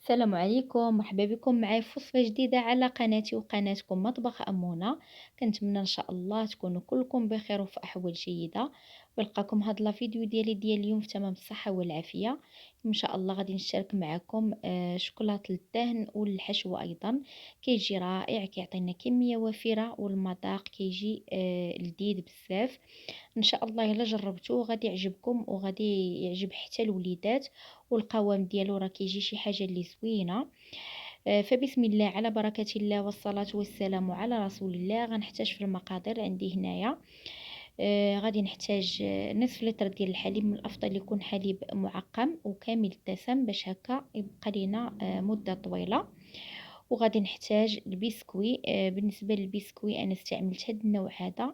السلام عليكم، مرحبا بكم معايا في وصفة جديدة على قناتي وقناتكم مطبخ أمونة. كنتمنى إن شاء الله تكونوا كلكم بخير وفي أحوال جيدة، ولقاكم هاد لا فيديو ديال اليوم في تمام الصحة والعافية. إن شاء الله غادي نشارك معكم شوكولات للدهن والحشو أيضا. كيجي رائع، كيعطينا كمية وفيرة والمذاق كيجي لذيذ بزاف. ان شاء الله الا جربتوه غادي يعجبكم وغادي يعجب حتى الوليدات، والقوام ديالو راه كيجي شي حاجه اللي زوينه. فبسم الله على بركه الله والصلاه والسلام على رسول الله. غنحتاج في المقادير عندي هنايا غادي نحتاج نصف لتر ديال الحليب، من الافضل يكون حليب معقم وكامل الدسم باش هكا يبقى لينا مده طويله. وغادي نحتاج البسكوي. بالنسبه للبسكوي انا استعملت هذا النوع هذا.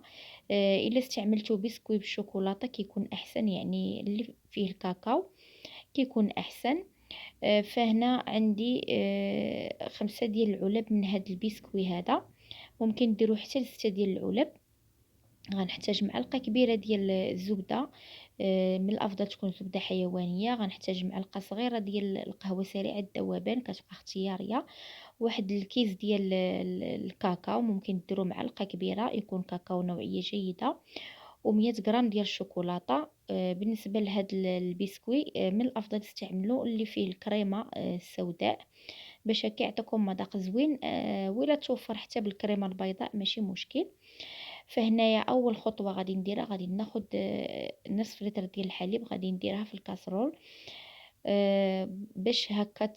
الا استعملتو بسكوي بالشوكولاته كيكون احسن، يعني اللي فيه الكاكاو كيكون احسن. فهنا عندي 5 ديال العلب من هذا البسكوي هذا، ممكن ديروا حتى ل6 ديال العلب. غنحتاج معلقه كبيره ديال الزبده، من الافضل تكون زبده حيوانيه. غنحتاج معلقه صغيره ديال القهوه سريعه الذوبان كتبقى اختياريه. واحد الكيس ديال الكاكاو، ممكن ديروا معلقه كبيره يكون كاكاو نوعيه جيده. و100 غرام ديال الشوكولاته. بالنسبه لهذا البسكوي من الافضل تستعملوا اللي فيه الكريمه السوداء باش هكا يعطيكم مذاق زوين. ولا توفر حتى بالكريمه البيضاء ماشي مشكل. فهنايا اول خطوه غادي نديرها، غادي ناخد نصف لتر ديال الحليب غادي نديرها في الكاسرول باش هكا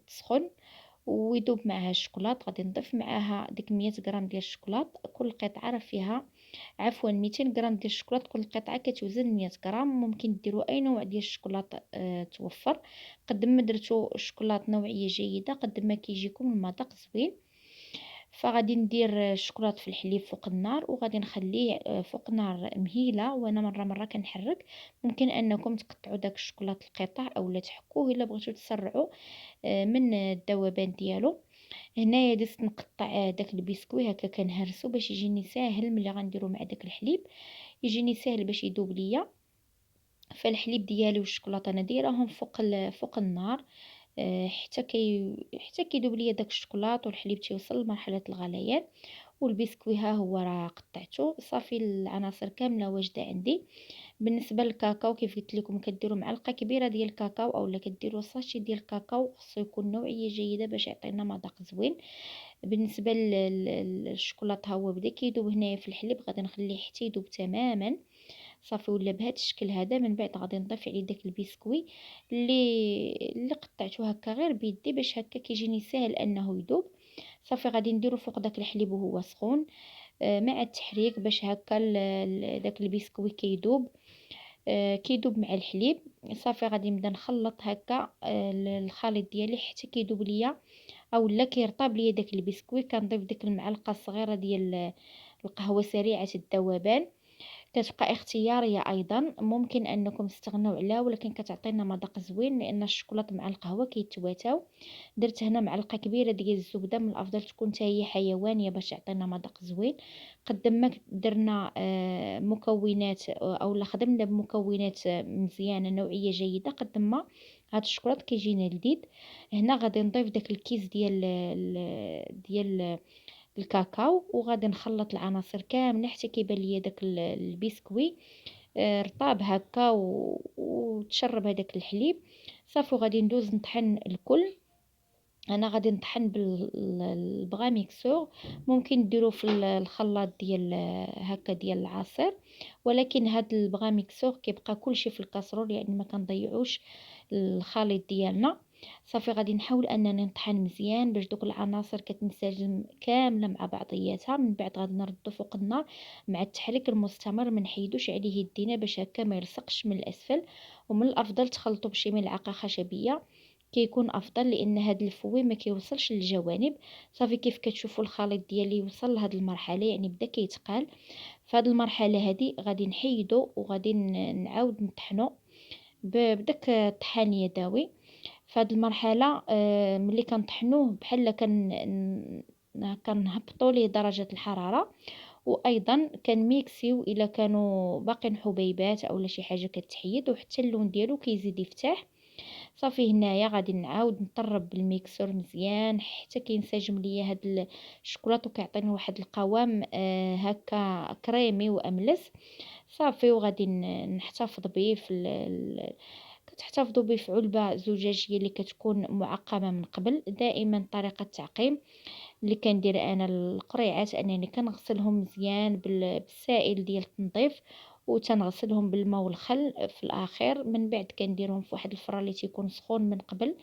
تسخن ويذوب معها الشوكولاط. غادي نضيف معاها ديك 100 غرام ديال الشوكولاط، كل قطعه راه فيها، عفوا 200 غرام ديال الشوكولاط، كل قطعه كتوزن 100 غرام. ممكن ديروا اي نوع ديال الشوكولاط توفر. قد ما درتو الشوكولاط نوعيه جيده قد ما كيجيكم المذاق زوين. فغادي ندير الشوكولاط في الحليب فوق النار وغادي نخليه فوق نار مهيله، وانا مره كنحرك. ممكن انكم تقطعوا داك الشوكولاط القطع اولا تحكوه الا بغيتو تسرعوا من الذوبان ديالو. هنايا درت نقطع داك البسكوي هكا كنهرسو باش يجيني ساهل ملي غنديرو مع داك الحليب، يجيني ساهل باش يذوب ليا. فالحليب ديالي والشوكولاته انا دايراهم فوق النار حتى كيذوب ليا داك الشوكولاط والحليب تيوصل لمرحله الغليان. والبسكوي ها هو راه قطعته صافي، العناصر كامله واجده عندي. بالنسبه للكاكاو كيف قلت لكم كديروا معلقه كبيره ديال الكاكاو اولا كديروا ساشي ديال الكاكاو، خصو يكون نوعيه جيده باش يعطينا مذاق زوين. بالنسبه للشوكولاط ها هو بدا كيذوب هنايا في الحليب، غادي نخليه حتى يذوب تماما. صافي ولا بهذا الشكل هذا. من بعد غادي نضيف عليه داك البسكوي اللي قطعته هكا غير بيدي باش هكا كيجيني ساهل انه يذوب. صافي غادي نديرو فوق داك الحليب وهو سخون مع التحريك باش هكا داك البسكوي كيذوب. كيذوب مع الحليب. صافي غادي نبدا نخلط هكا الخليط ديالي حتى كيذوب ليا اولا كيرطاب ليا داك البسكوي. كنضيف ديك المعلقه الصغيره ديال القهوه سريعه الذوبان، كتبقى اختياريه ايضا، ممكن انكم تستغنوا عليها ولكن كتعطينا مذاق زوين لان الشوكولاط مع القهوه كيتواتاو. درت هنا معلقه كبيره ديال الزبده، من الافضل تكون حتى هي حيوانيه باش يعطينا مذاق زوين. قد ما درنا مكونات او خدمنا بمكونات مزيانه نوعيه جيده قد ما هاد الشوكولاط كيجينا لذيذ. هنا غادي نضيف داك الكيس ديال الكاكاو وغادي نخلط العناصر كامله حتى كيبان ليا داك البسكوي رطاب هكا وتشرب هذاك الحليب. صافي وغادي ندوز نطحن الكل. انا غادي نطحن بالبغا ميكسور، ممكن ديروا في الخلاط ديال هكا ديال العصير، ولكن هاد البغا ميكسور كيبقى كلشي في الكاسرول يعني ما كنضيعوش الخليط ديالنا. صافي غادي نحاول انني نطحن مزيان باش دوك العناصر كتنسجم كامله مع بعضياتها. من بعد غادي نردو فوق النار مع التحريك المستمر، ما نحيدوش عليه يدينا باش هكا ما يلصقش من الاسفل. ومن الافضل تخلطوا بشي ملعقه خشبيه كيكون افضل لان هذا الفوي ما كيوصلش للجوانب. صافي كيف كتشوفوا الخليط ديالي وصل لهاد المرحله يعني بدا كيتقال. فهاد المرحله هذه غادي نحيدو وغادي نعاود نطحنو بداك الطحان يدوي. فهاد المرحله ملي كنطحنوه بحال كنهبطوا ليه درجه الحراره، وايضا كنميكسيو الا كانوا باقين حبيبات اولا شي حاجه كتحيد، وحتى اللون ديالو كيزيد يفتح. صافي هنايا غادي نعاود نطرب بالميكسور مزيان حتى كينسجم ليا هاد الشكلاط وكيعطيني واحد القوام هكا كريمي واملس. صافي وغادي نحتفظ به في كتحتفظوا به في علبة زجاجية اللي كتكون معقمة من قبل. دائما طريقة التعقيم اللي كندير انا القريعات انني كنغسلهم مزيان بالسائل ديال التنظيف، وتنغسلهم بالماء والخل في الاخير. من بعد كنديرهم في واحد الفران اللي تيكون سخون من قبل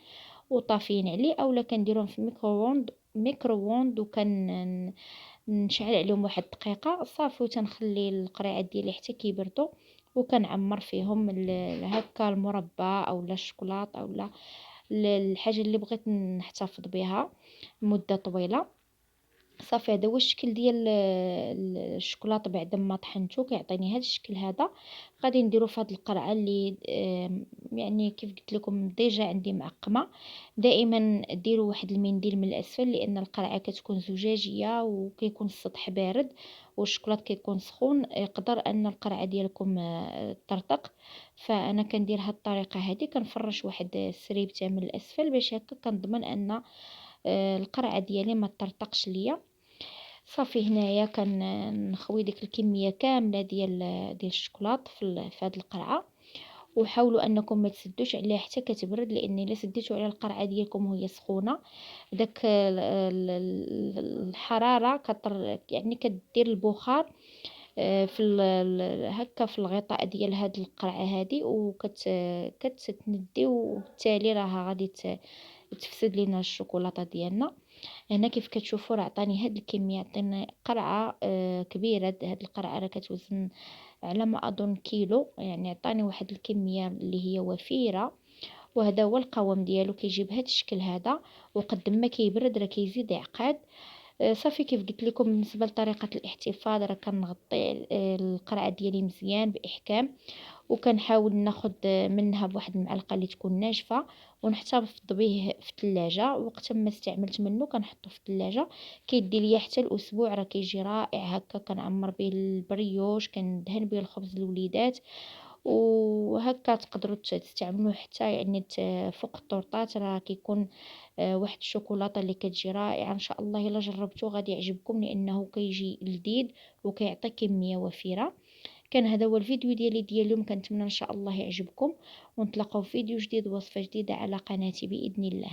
وطافيين عليه، اولا كنديرهم في ميكرووند نشعل عليهم واحد الدقيقة صافي، وتنخلي القريعات ديالي حتى كيبردوا، وكنعمر فيهم هكا المربى اولا الشكلاط اولا الحاجة اللي بغيت نحتفظ بها مدة طويلة. صافي هذا هو الشكل ديال الشكلاط بعد ما طحنته كيعطيني هذا الشكل هذا. غادي نديرو في هذه القرعه اللي يعني كيف قلت لكم ديجا عندي معقمه. دائما ديروا واحد المنديل من الاسفل لان القرعه كتكون زجاجيه وكيكون السطح بارد والشكلاط كيكون سخون، يقدر ان القرعه ديالكم ترتق. فانا كندير هاد الطريقه هذه، كنفرش واحد السريبته من الاسفل باش هكا كنضمن ان القرعه ديالي ما تطرطقش ليا. صافي هنايا كنخوي ديك الكميه كامله ديال الشكلاط في هذه القرعه، وحاولوا انكم ما تسدوش عليها حتى كتبرد، لان الا سديتوا على القرعه ديالكم وهي سخونه داك الحراره يعني كدير البخار في هكا في الغطاء ديال هاد القرعه هذه كتندي، وبالتالي راها غادي تفسد لينا الشوكولاته ديالنا. هنا كيف كتشوفوا راه عطاني هاد الكميه، عطاني قرعه كبيره. هاد القرعه راه كتوزن على ما اظن كيلو، يعني عطاني واحد الكميه اللي هي وفيره. وهذا هو القوام ديالو كيجي بهذا الشكل هذا، وقد ما كيبرد راه كيزيد يعقد. صافي كيف قلت لكم بالنسبه لطريقه الاحتفاظ راه كنغطي القرعه ديالي مزيان باحكام، وكنحاول ناخد منها بواحد المعلقه اللي تكون ناشفه، ونحتفظ به في الثلاجه. وقت ما استعملت منه كنحطه في الثلاجه كيدي ليا حتى الاسبوع، راه كيجي رائع هكا. كنعمر به البريوش، كندهن به الخبز الوليدات، وهكا تقدروا تستعملوه حتى يعني فوق الطورطات. راه كيكون واحد الشوكولاته اللي كتجي رائعه ان شاء الله. الا جربتوه غادي يعجبكم لانه كيجي لذيذ وكيعطي كميه وفيره. كان هذا هو الفيديو ديال اليوم، كنتمنى ان شاء الله يعجبكم، ونتلاقاو في فيديو جديد ووصفه جديده على قناتي باذن الله.